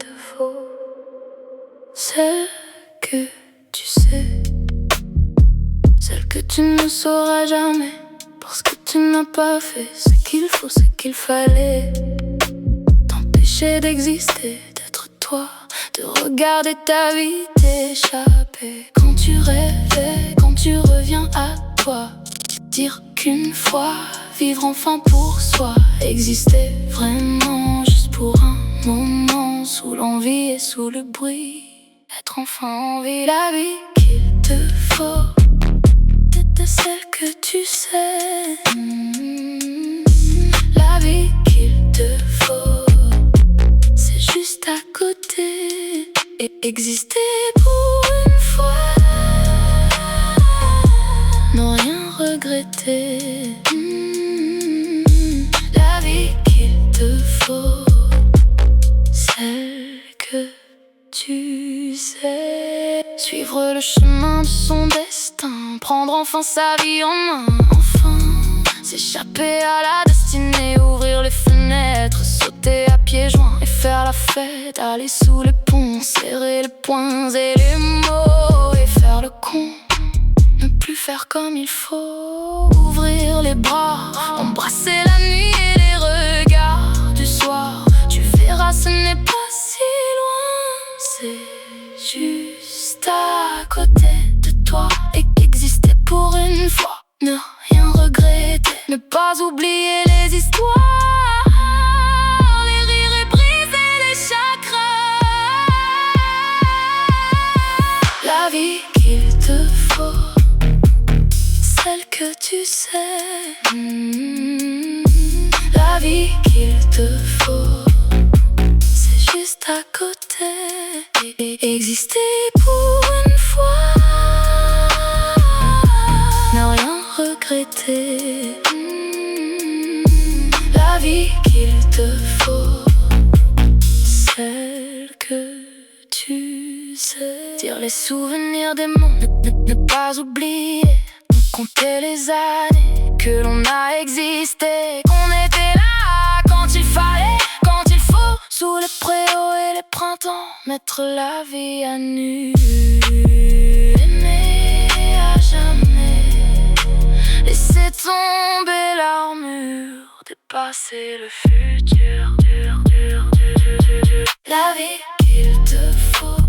te faut, celle que tu sais, celle que tu ne sauras jamais, parce que tu n'as pas fait ce qu'il faut, ce qu'il fallait. T'empêcher d'exister, d'être toi, de regarder ta vie t'échapper. Quand tu rêvais, quand tu reviens à toi, dire qu'une fois, vivre enfin pour soi, exister vraiment juste pour un moment, sous l'envie et sous le bruit, être enfin en vie, la vie qu'il te faut, de celle que tu sais. La vie qu'il te faut, c'est juste à côté, et exister pour une fois, ne rien regretter. La vie qu'il te faut, celle que tu sais. Suivre le chemin de son destin, prendre enfin sa vie en main, enfin s'échapper à la destinée, ouvrir les fenêtres, sauter à pieds joints et faire la fête, aller sous les ponts, serrer les poings et les mots et faire le con, ne plus faire comme il faut, ouvrir les bras, embrasser la nuit et les regards du soir. Tu verras, ce n'est pas si loin, c'est juste à côté de toi, et exister pour une fois, ne rien regretter, ne pas oublier les histoires, les rires et briser les chagrins. La vie qu'il te faut, celle que tu sais. La vie qu'il te faut, c'est juste à côté, et exister pour une fois, ne rien regretter. La vie qu'il te faut, celle que tu sais. Dire les souvenirs des mots, ne pas oublier, compter les années que l'on a existé, qu'on était là quand il fallait, quand il faut, sous les préaux et les printemps, mettre la vie à nu, aimer à jamais, laisser tomber l'armure, dépasser le futur. La vie qu'il te faut,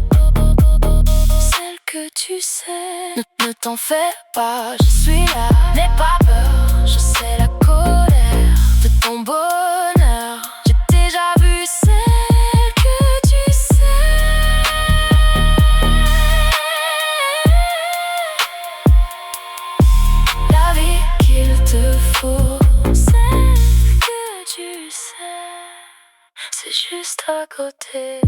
celle que tu sais. Ne t'en fais pas, je suis là, n'aie pas peur, je sais la colère de ton bonheur. J'ai déjà vu celle que tu sais. La vie qu'il te faut, celle que tu sais, c'est juste à côté.